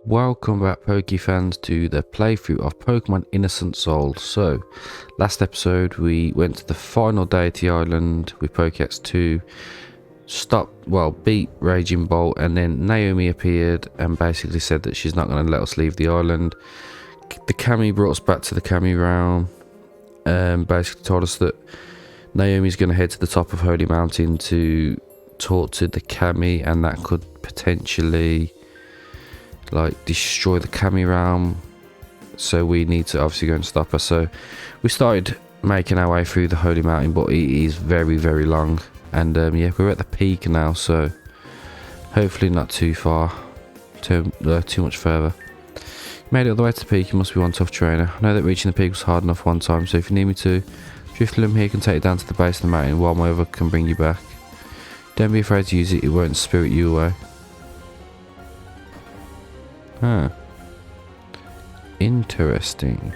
Welcome back, Poke fans, to the playthrough of Pokemon Innocent Souls. So, last episode we went to the final deity island with Pokex 2, beat Raging Bolt, and then Naomi appeared and basically said that she's not going to let us leave the island. The Kami brought us back to the Kami realm and basically told us that Naomi's going to head to the top of Holy Mountain to talk to the Kami, and that could potentially destroy the Kami realm, so we need to obviously go and stop her. So we started making our way through the Holy Mountain, but it is very long, and yeah, we're at the peak now, so hopefully not too far, too much further. Made it all the way to the peak. You must be one tough trainer. I know that reaching the peak was hard enough one time, so if you need me to, Drifloon here can take you down to the base of the mountain while my other can bring you back. Don't be afraid to use it, it won't spirit you away. Huh. Interesting.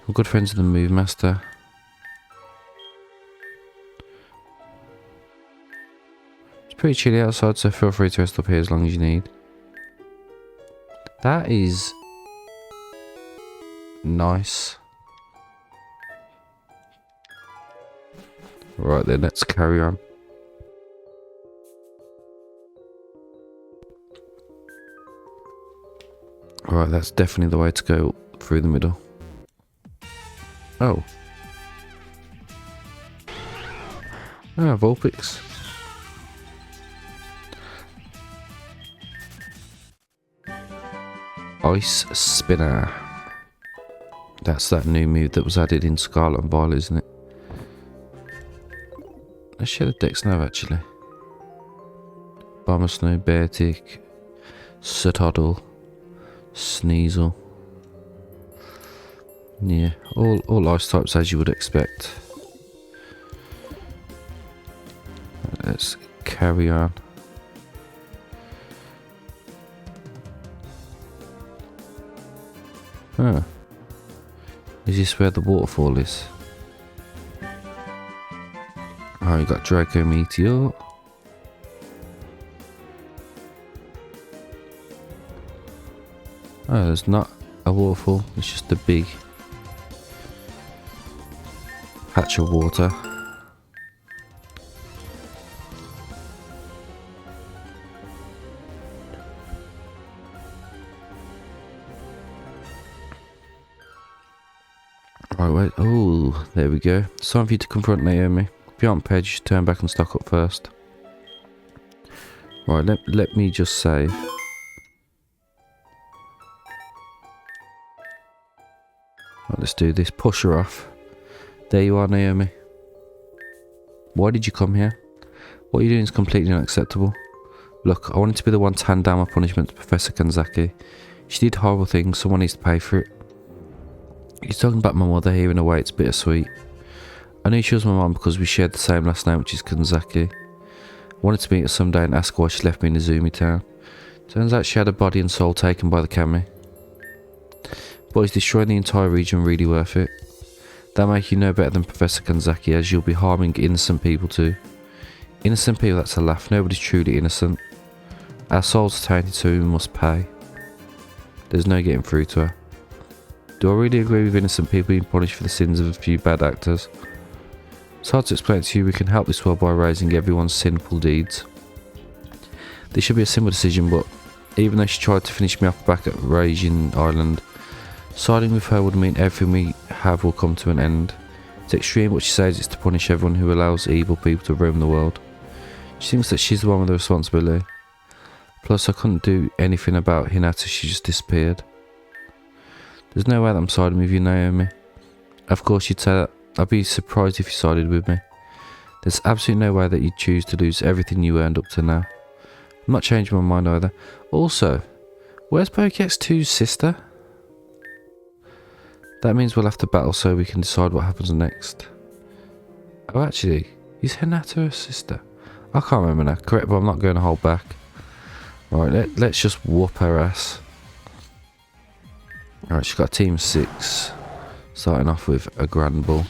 I'm good friends with the Move Master. It's pretty chilly outside, so feel free to rest up here as long as you need. That is nice. Right then, let's carry on. Right, that's definitely the way to go, through the middle. Oh. Ah, Vulpix. Ice Spinner. That's that new move that was added in Scarlet and Violet, isn't it? Let's share the decks now, actually. Bomber Snow, Beartic, Satoddle, Sneasel. Yeah, all ice types as you would expect. Let's carry on. Huh. Is this where the waterfall is? Oh, you got Draco Meteor. Oh, there's not a waterfall, it's just a big patch of water. Right, wait. Oh, there we go. It's time for you to confront Naomi. If you aren't prepared, you should turn back and stock up first. Right, let me just say. Right, let's do this. Push her off. There you are, Naomi. Why did you come here? What you're doing is completely unacceptable. Look, I wanted to be the one to hand down my punishment to Professor Kanzaki. She did horrible things, someone needs to pay for it. You're talking about my mother here in a way it's bittersweet. I knew she was my mum because we shared the same last name, which is Kanzaki. I wanted to meet her someday and ask why she left me in Izumi town. Turns out she had her body and soul taken by the Kami. But is destroying the entire region really worth it? That'll make you no better than Professor Kanzaki, as you'll be harming innocent people too. Innocent people, that's a laugh. Nobody's truly innocent. Our souls are tainted, so we must pay. There's no getting through to her. Do I really agree with innocent people being punished for the sins of a few bad actors? It's hard to explain to you. We can help this world by erasing everyone's sinful deeds. This should be a simple decision, but even though she tried to finish me off back at Raging Island, siding with her would mean everything we have will come to an end. It's extreme, but she says it's to punish everyone who allows evil people to roam the world. She thinks that she's the one with the responsibility. Plus, I couldn't do anything about Hinata, she just disappeared. There's no way that I'm siding with you, Naomi. Of course you'd say that. I'd be surprised if you sided with me. There's absolutely no way that you'd choose to lose everything you earned up to now. I'm not changing my mind either. Also, where's Pokex 2's sister? That means we'll have to battle so we can decide what happens next. Oh, actually, is Hinata her sister? I can't remember now. Correct, but I'm not going to hold back. Right, let's just whoop her ass. Alright, she's got team 6. Starting off with a Grand Ball.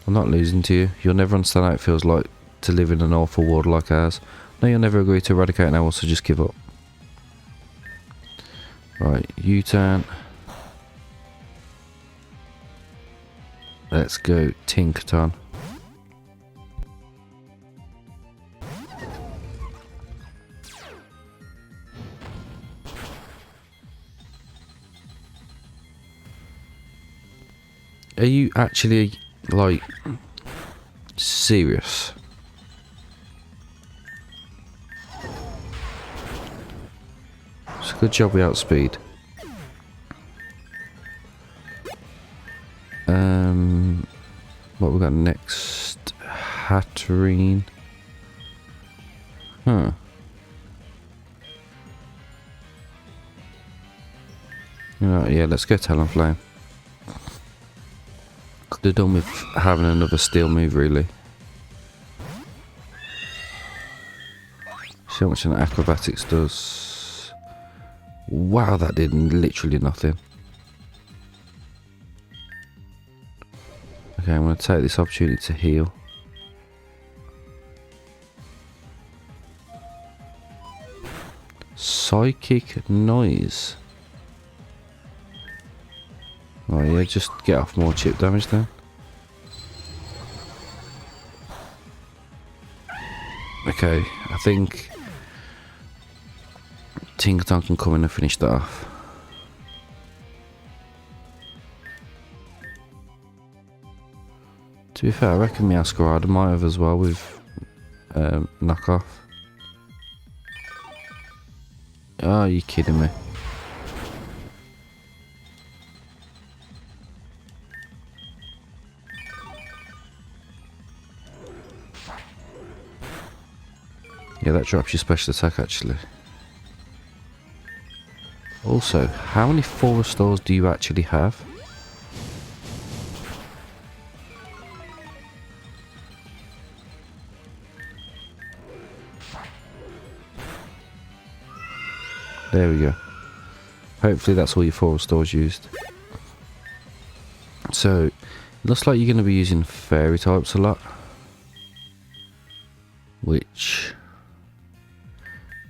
I'm not losing to you. You'll never understand how it feels like to live in an awful world like ours. No, you'll never agree to eradicate now, so just give up. Right, U-turn. Let's go Tinkerton. Are you actually, like, serious? It's a good job we outspeed. What we got next? Hatterene. Huh. Right, yeah, let's go Talonflame. Could have done with having another steel move, really. See how much an acrobatics does. Wow, that did literally nothing. Okay, I'm going to take this opportunity to heal. Psychic noise. Oh yeah, just get off more chip damage then. Okay, I think Tinkerton can come in and finish that off. To be fair, I reckon Meowscarada might have as well with knockoff. Oh, you kidding me? Yeah, that drops your special attack actually. Also, how many 4-stars do you actually have? There we go. Hopefully that's all your 4-stars used. So, it looks like you're going to be using fairy types a lot. Which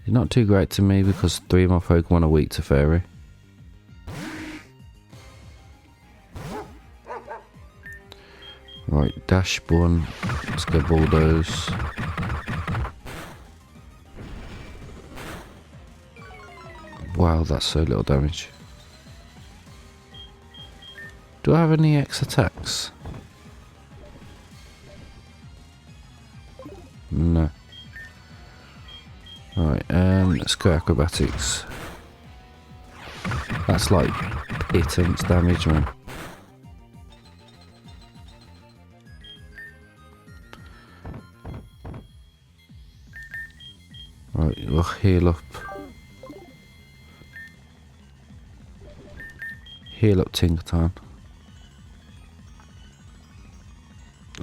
is not too great to me because 3 of my Pokemon are weak to fairy. Right, dash bun. Let's go bulldoze. Wow, that's so little damage. Do I have any X attacks? No. Right, let's go acrobatics. That's like pittance damage, man. Right, we'll heal up. Heal up Tinkerton.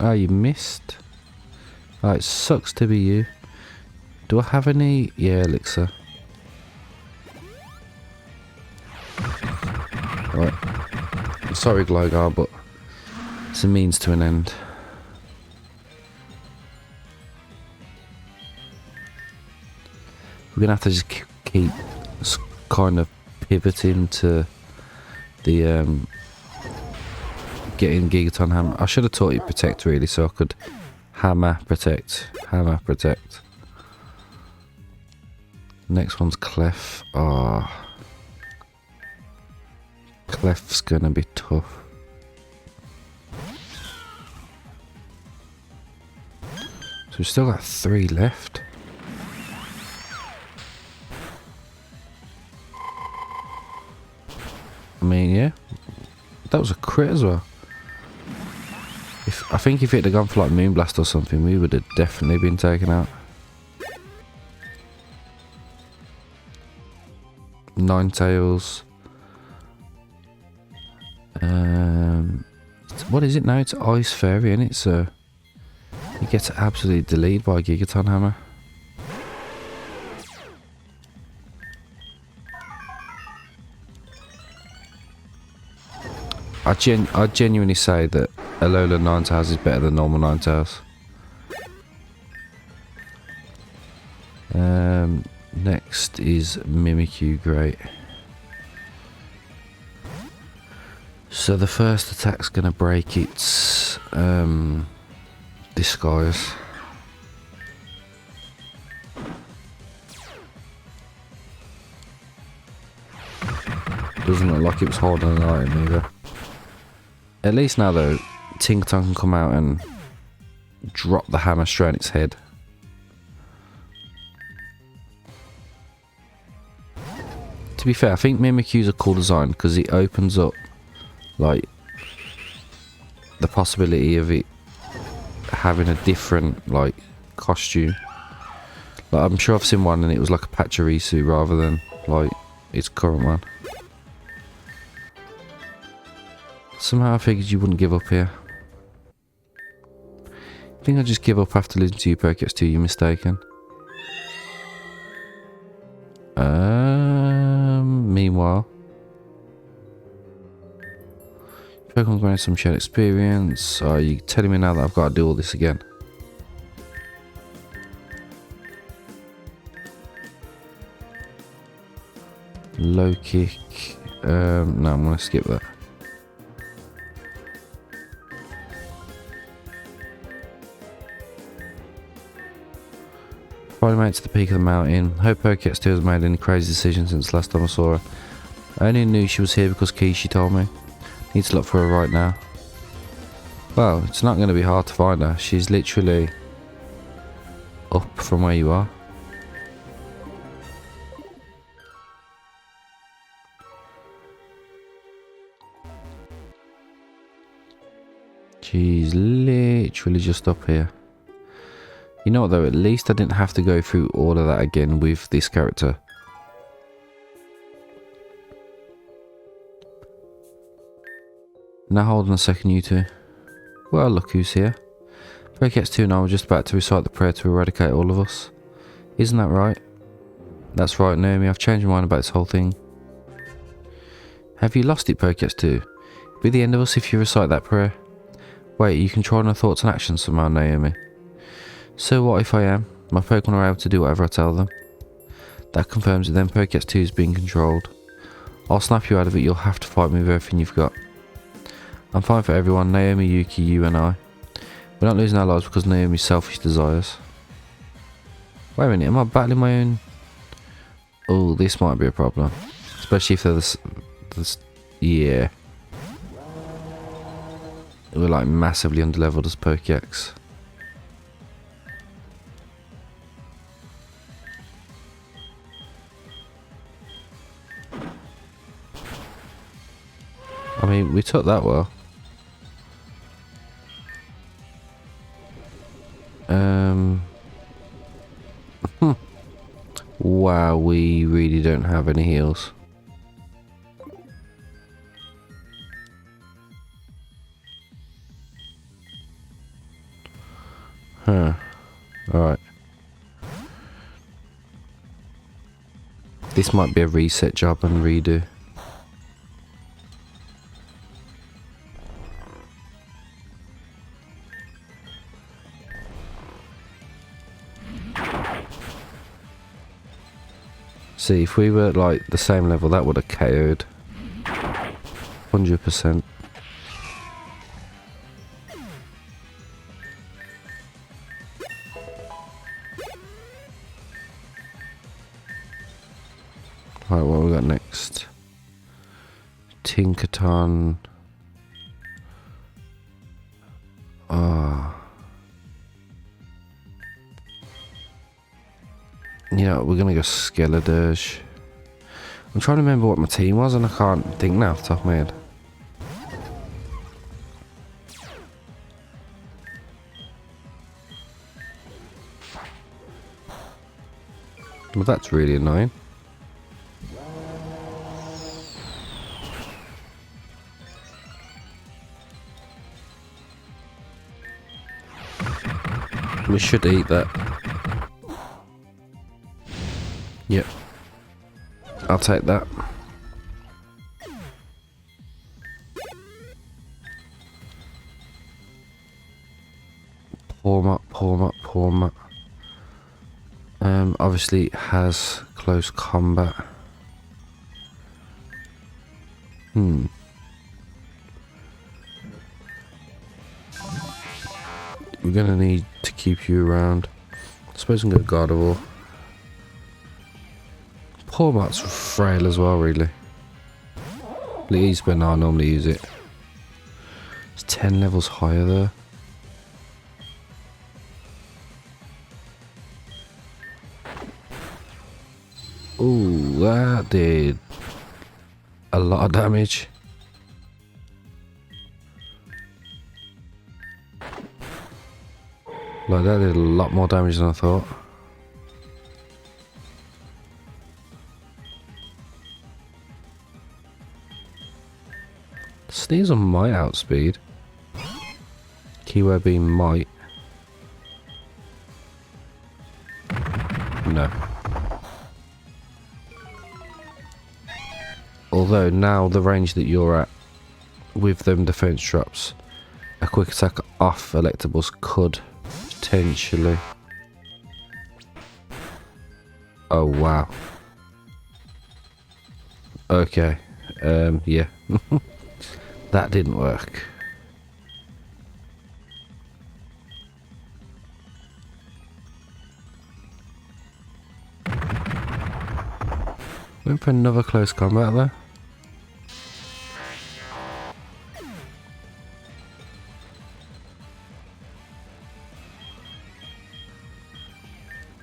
Oh, you missed. Oh, it sucks to be you. Do I have any? Yeah, elixir. Right. Sorry, Gligar, but it's a means to an end. We're gonna have to just keep kind of pivoting to the getting Gigaton Hammer. I should have taught you Protect really, so I could Hammer Protect, Hammer Protect. Next one's Clef. Ah, Clef's gonna be tough. So we've still got 3 left. I mean, yeah, that was a crit as well. I think if it had gone for like Moonblast or something, we would have definitely been taken out. 9tails. What is it now? It's Ice Fairy, isn't it? So you get absolutely deleted by a Gigaton Hammer. I genuinely say that Alola Ninetales is better than normal Ninetales. Next is Mimikyu, great. So the first attack's gonna break its disguise. Doesn't look like it was holding an item either. At least now though, Tinkaton can come out and drop the hammer straight on its head. To be fair, I think Mimikyu's a cool design because it opens up like the possibility of it having a different like costume. Like I'm sure I've seen one and it was like a Pachirisu rather than like its current one. Somehow I figured you wouldn't give up here. I think I just give up after losing to you, Pokédex 2, you're mistaken. Meanwhile, Pokemon granted some shared experience. Are you telling me now that I've got to do all this again? Low kick. No, I'm going to skip that. Finally made it to the peak of the mountain. Hope Pokédex 2 hasn't made any crazy decisions since last time I saw her. I only knew she was here because Kishi told me. Need to look for her right now. Well, it's not going to be hard to find her. She's literally up from where you are. She's literally just up here. You know what though, at least I didn't have to go through all of that again with this character. Now hold on a second, you two. Well, look who's here. Pokédex 2 and I were just about to recite the prayer to eradicate all of us. Isn't that right? That's right, Naomi, I've changed my mind about this whole thing. Have you lost it, Pokédex 2? It'll be the end of us if you recite that prayer. Wait, you controlling our thoughts and actions somehow, Naomi. So what if I am? My Pokemon are able to do whatever I tell them. That confirms that then Pokédex 2 is being controlled. I'll snap you out of it, you'll have to fight me with everything you've got. I'm fine for everyone, Naomi, Yuki, you and I. We're not losing our lives because of Naomi's selfish desires. Wait a minute, am I battling my own? Oh, this might be a problem. Especially if they're the yeah. We're like massively underleveled as Pokédex. I mean, we took that well. Wow, we really don't have any heals. Huh. Alright. This might be a reset job and redo. See, if we were like the same level, that would have KO'd. 100%. Right, what have we got next? Tinkaton. Yeah, we're gonna go Skeledirge. I'm trying to remember what my team was and I can't think now off the top of my head. Well, that's really annoying. We should eat that. Yep. I'll take that. Poor Matt. Obviously it has close combat. We're gonna need to keep you around. I suppose we can go Gardevoir. Poor Matt's frail as well, really. He's when I normally use it. It's 10 levels higher there. Ooh, that did a lot of damage. Like, that did a lot more damage than I thought. Sneasel might outspeed. Keyword being might. No. Although now the range that you're at with them defense drops, a quick attack off electables could potentially. Oh wow. Okay. Yeah. That didn't work. Went for another close combat there.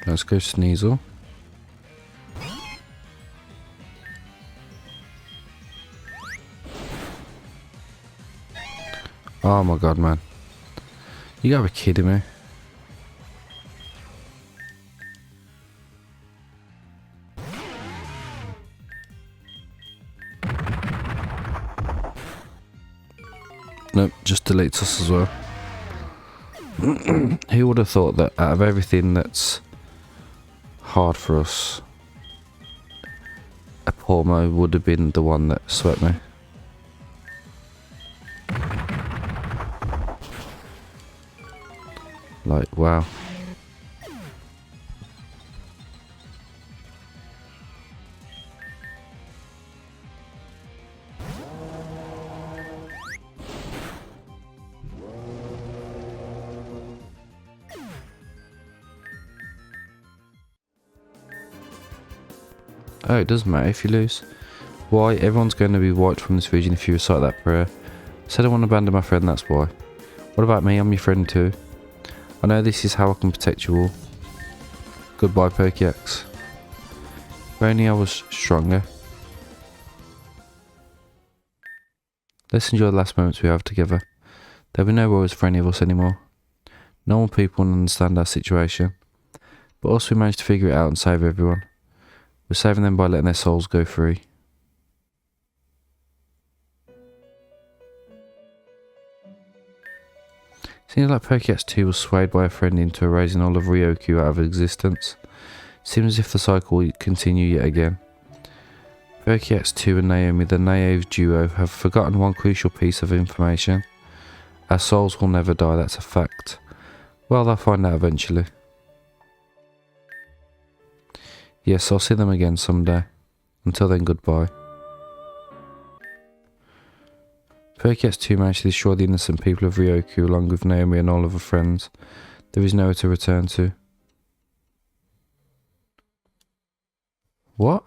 Let's go Sneasel. Oh my god, man. You gotta be kidding me. Nope, just deletes us as well. Who would have thought that out of everything that's hard for us, a Pormo would have been the one that swept me. Like, wow. Oh, it doesn't matter if you lose. Why? Everyone's going to be wiped from this region if you recite that prayer. Said I want to abandon my friend, that's why. What about me? I'm your friend too. I know this is how I can protect you all. Goodbye, Pokédex. If only I was stronger. Let's enjoy the last moments we have together. There'll be no worries for any of us anymore. Normal people won't understand our situation. But us, we managed to figure it out and save everyone. We're saving them by letting their souls go free. Seems like Pokédex 2 was swayed by a friend into erasing all of Ryoku out of existence. Seems as if the cycle will continue yet again. Pokédex 2 and Naomi, the naive duo, have forgotten one crucial piece of information. Our souls will never die, that's a fact. Well, they'll find out eventually. Yes, I'll see them again someday. Until then, goodbye. Pokédex 2 managed to destroy the innocent people of Ryoku along with Naomi and all of her friends. There is nowhere to return to. What?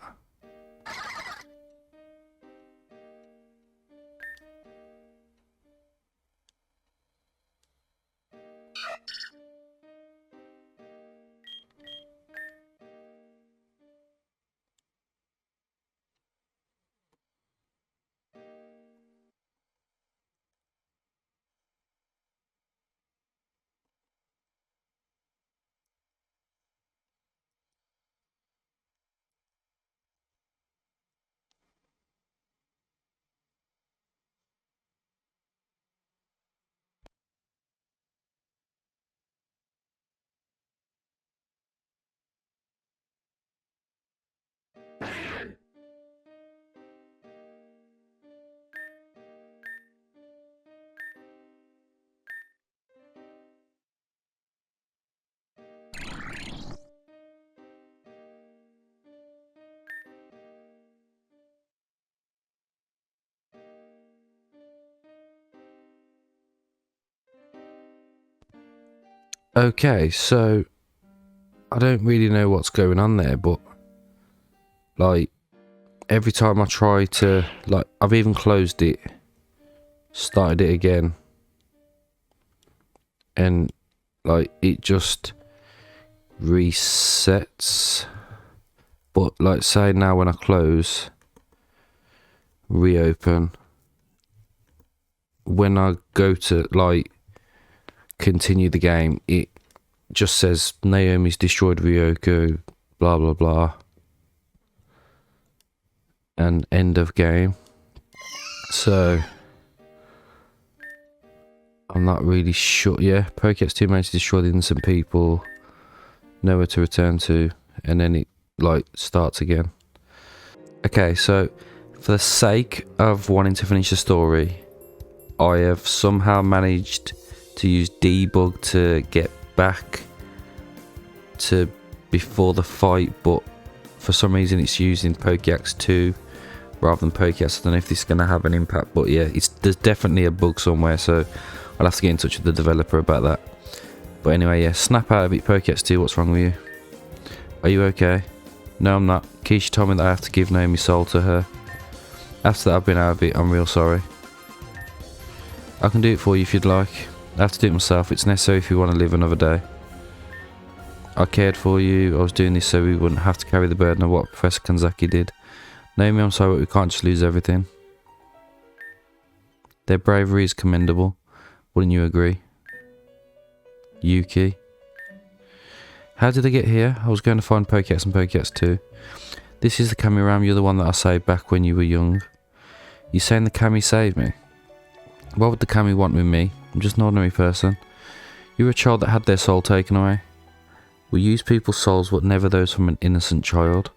Okay, so I don't really know what's going on there, but like every time I try to, like, I've even closed it, started it again, and like it just resets. But like, say now when I close, reopen, when I go to like continue the game, it just says Naomi's destroyed Ryoku, blah blah blah, and end of game. So I'm not really sure. Yeah, Pokédex 2 managed to destroy the innocent people, nowhere to return to, and then it like starts again. Okay, so for the sake of wanting to finish the story, I have somehow managed to use debug to get back to before the fight, but for some reason it's using Pokédex 2 rather than Pokédex. I don't know if this is going to have an impact, but yeah, there's definitely a bug somewhere, so I'll have to get in touch with the developer about that. But anyway, yeah, snap out of it, Pokédex 2, what's wrong with you? Are you okay? No, I'm not. Keisha told me that I have to give Naomi's soul to her. After that I've been out of it, I'm real sorry. I can do it for you if you'd like. I have to do it myself, it's necessary if you want to live another day. I cared for you, I was doing this so we wouldn't have to carry the burden of what Professor Kanzaki did. Naomi, I'm sorry, but we can't just lose everything. Their bravery is commendable, wouldn't you agree? Yuki. How did they get here? I was going to find Pokédex and Pokédex 2. This is the Kamiram, you're the one that I saved back when you were young. You saying the Kami saved me? What would the Kami want with me? I'm just an ordinary person. You were a child that had their soul taken away. We use people's souls but never those from an innocent child.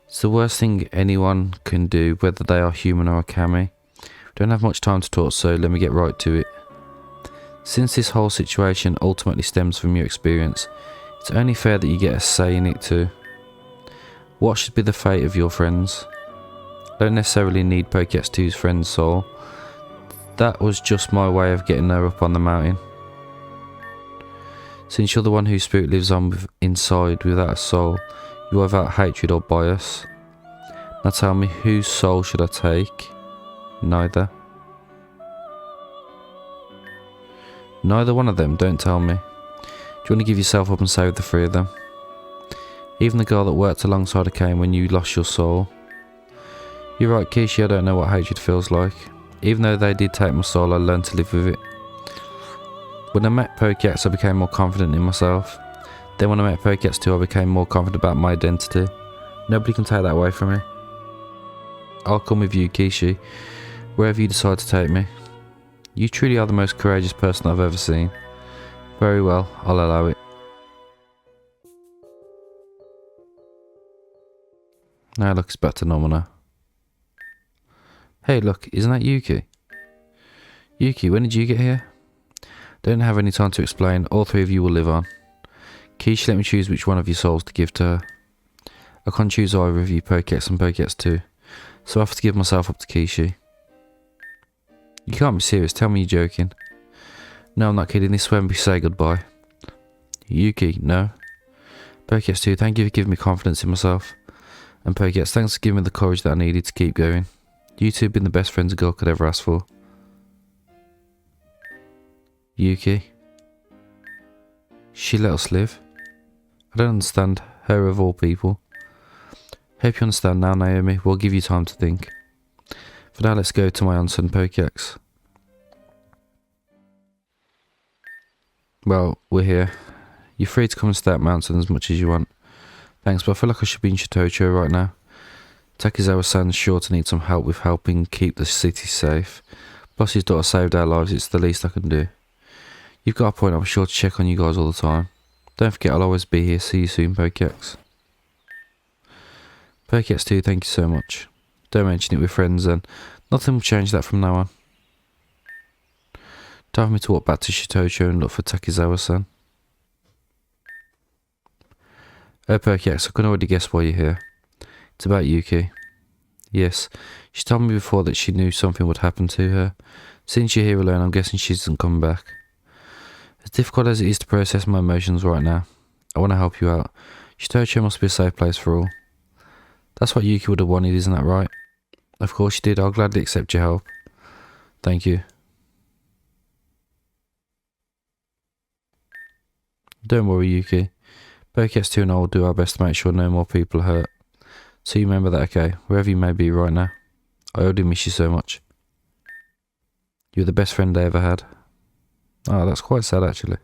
It's the worst thing anyone can do, whether they are human or a Kami. We don't have much time to talk, so let me get right to it. Since this whole situation ultimately stems from your experience, it's only fair that you get a say in it too. What should be the fate of your friends? I don't necessarily need Pokédex 2's friend's soul. That was just my way of getting her up on the mountain. Since you're the one whose spirit lives on inside without a soul, you are without hatred or bias. Now tell me, whose soul should I take? Neither. Neither one of them, don't tell me. Do you want to give yourself up and save the three of them? Even the girl that worked alongside her came when you lost your soul. You're right, Kishi, I don't know what hatred feels like. Even though they did take my soul, I learned to live with it. When I met Pokédex, I became more confident in myself. Then when I met Pokédex 2, I became more confident about my identity. Nobody can take that away from me. I'll come with you, Kishi, wherever you decide to take me. You truly are the most courageous person I've ever seen. Very well, I'll allow it. Now look, it's back to normal now. Hey look, isn't that Yuki? Yuki, when did you get here? Don't have any time to explain, all three of you will live on. Kishi, let me choose which one of your souls to give to her. I can't choose either of you, Pokédex and Pokédex 2, so I have to give myself up to Kishi. You can't be serious, tell me you're joking. No, I'm not kidding, this is when we say goodbye. Yuki, no. Pokédex 2, thank you for giving me confidence in myself. And Pokédex, thanks for giving me the courage that I needed to keep going. You two have been the best friends a girl could ever ask for. Yuki. She let us live. I don't understand, her of all people. Hope you understand now, Naomi. We'll give you time to think. For now, let's go to my unsung Pokédex. Well, we're here. You're free to come and stay at Mountain as much as you want. Thanks, but I feel like I should be in Shitocho right now. Takizawa-san's sure to need some help with helping keep the city safe. Plus his daughter saved our lives, it's the least I can do. You've got a point, I'm sure to check on you guys all the time. Don't forget, I'll always be here. See you soon, Pokédex. Pokédex 2, thank you so much. Don't mention it with friends and nothing will change that from now on. Time for me to walk back to Shitocho and look for Takizawa-san. Oh, Pokédex, I can already guess why you're here. It's about Yuki. Yes, she told me before that she knew something would happen to her. Since you're here alone, I'm guessing she isn't coming back. As difficult as it is to process my emotions right now, I want to help you out. Shitocho must be a safe place for all. That's what Yuki would have wanted, isn't that right? Of course you did. I'll gladly accept your help. Thank you. Don't worry, Yuki. Pokédex 2 and I will do our best to make sure no more people are hurt. So you remember that, okay? Wherever you may be right now. I already miss you so much. You're the best friend I ever had. Oh, that's quite sad, actually.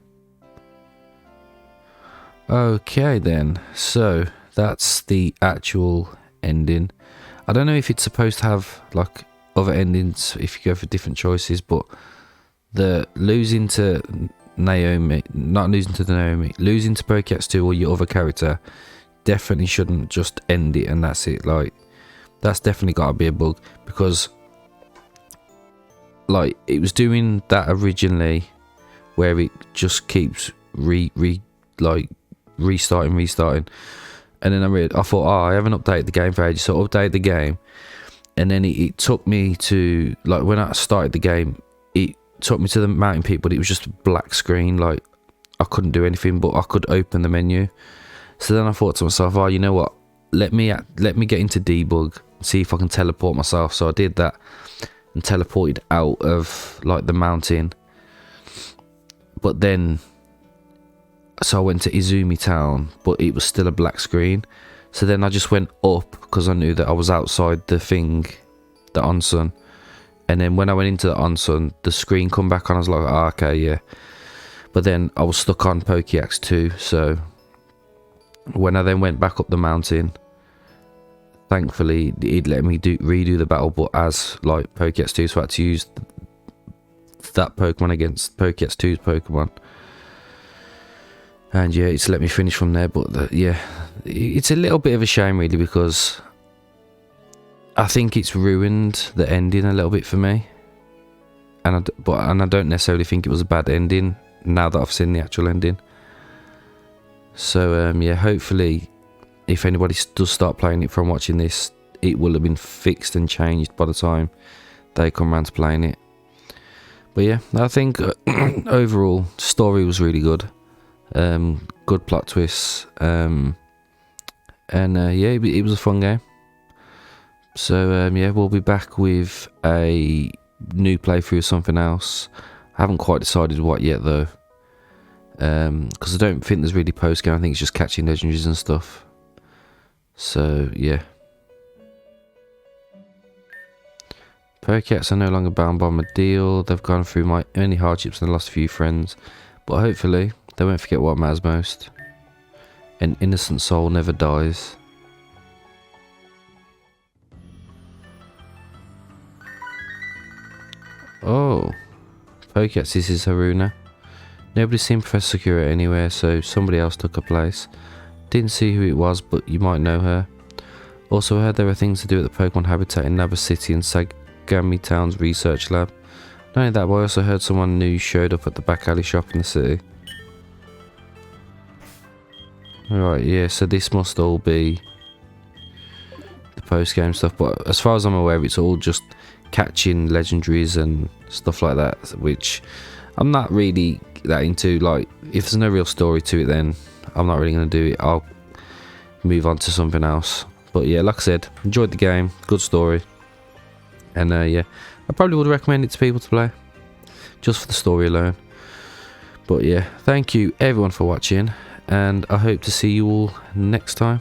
Okay, then. So, that's the actual ending. I don't know if it's supposed to have, like, other endings if you go for different choices, but the losing to Naomi, not losing to Naomi, losing to Pokédex 2 or your other character definitely shouldn't just end it and that's it. Like, that's definitely got to be a bug, because like it was doing that originally where it just keeps restarting, and then I thought, oh, I haven't updated the game for ages, so I updated the game, and then it took me to, like, when I started the game, it took me to the mountain peak, but it was just a black screen. Like, I couldn't do anything, but I could open the menu. So then I thought to myself, oh, you know what, let me get into debug, see if I can teleport myself. So I did that and teleported out of, like, the mountain. But then, so I went to Izumi Town, but it was still a black screen. So then I just went up, because I knew that I was outside the thing, the onsen. And then when I went into the onsen, the screen come back on. I was like, oh, okay, yeah. But then I was stuck on Pokédex 2, so when I then went back up the mountain, thankfully it let me redo the battle, but as, like, Pokédex 2, so I had to use that Pokemon against Pokédex 2's Pokemon. And yeah, it's let me finish from there. But yeah, it's a little bit of a shame, really, because I think it's ruined the ending a little bit for me. And I don't necessarily think it was a bad ending now that I've seen the actual ending. So yeah, hopefully if anybody does start playing it from watching this, it will have been fixed and changed by the time they come around to playing it. But yeah, I think overall story was really good. Good plot twists, and yeah, it was a fun game. So yeah, we'll be back with a new playthrough of something else. I haven't quite decided what yet though, because I don't think there's really post game. I think it's just catching legendaries and stuff. So yeah, Pokédex are no longer bound by my deal. They've gone through my only hardships and lost a few friends, but hopefully they won't forget what matters most. An innocent soul never dies. Oh, Pokédex, this is Haruna. Nobody's seen Professor Sakura anywhere, so somebody else took her place. Didn't see who it was, but you might know her. Also heard there were things to do at the Pokemon habitat in Naba City and Sagami Town's research lab. Not only that, but I also heard someone new showed up at the back alley shop in the city. Right, yeah, so this must all be the post-game stuff, but as far as I'm aware, it's all just catching legendaries and stuff like that, which I'm not really that into. Like, if there's no real story to it, then I'm not really going to do it. I'll move on to something else. But yeah, like I said, enjoyed the game, good story, and yeah, I probably would recommend it to people to play, just for the story alone. But yeah, thank you everyone for watching, and I hope to see you all next time.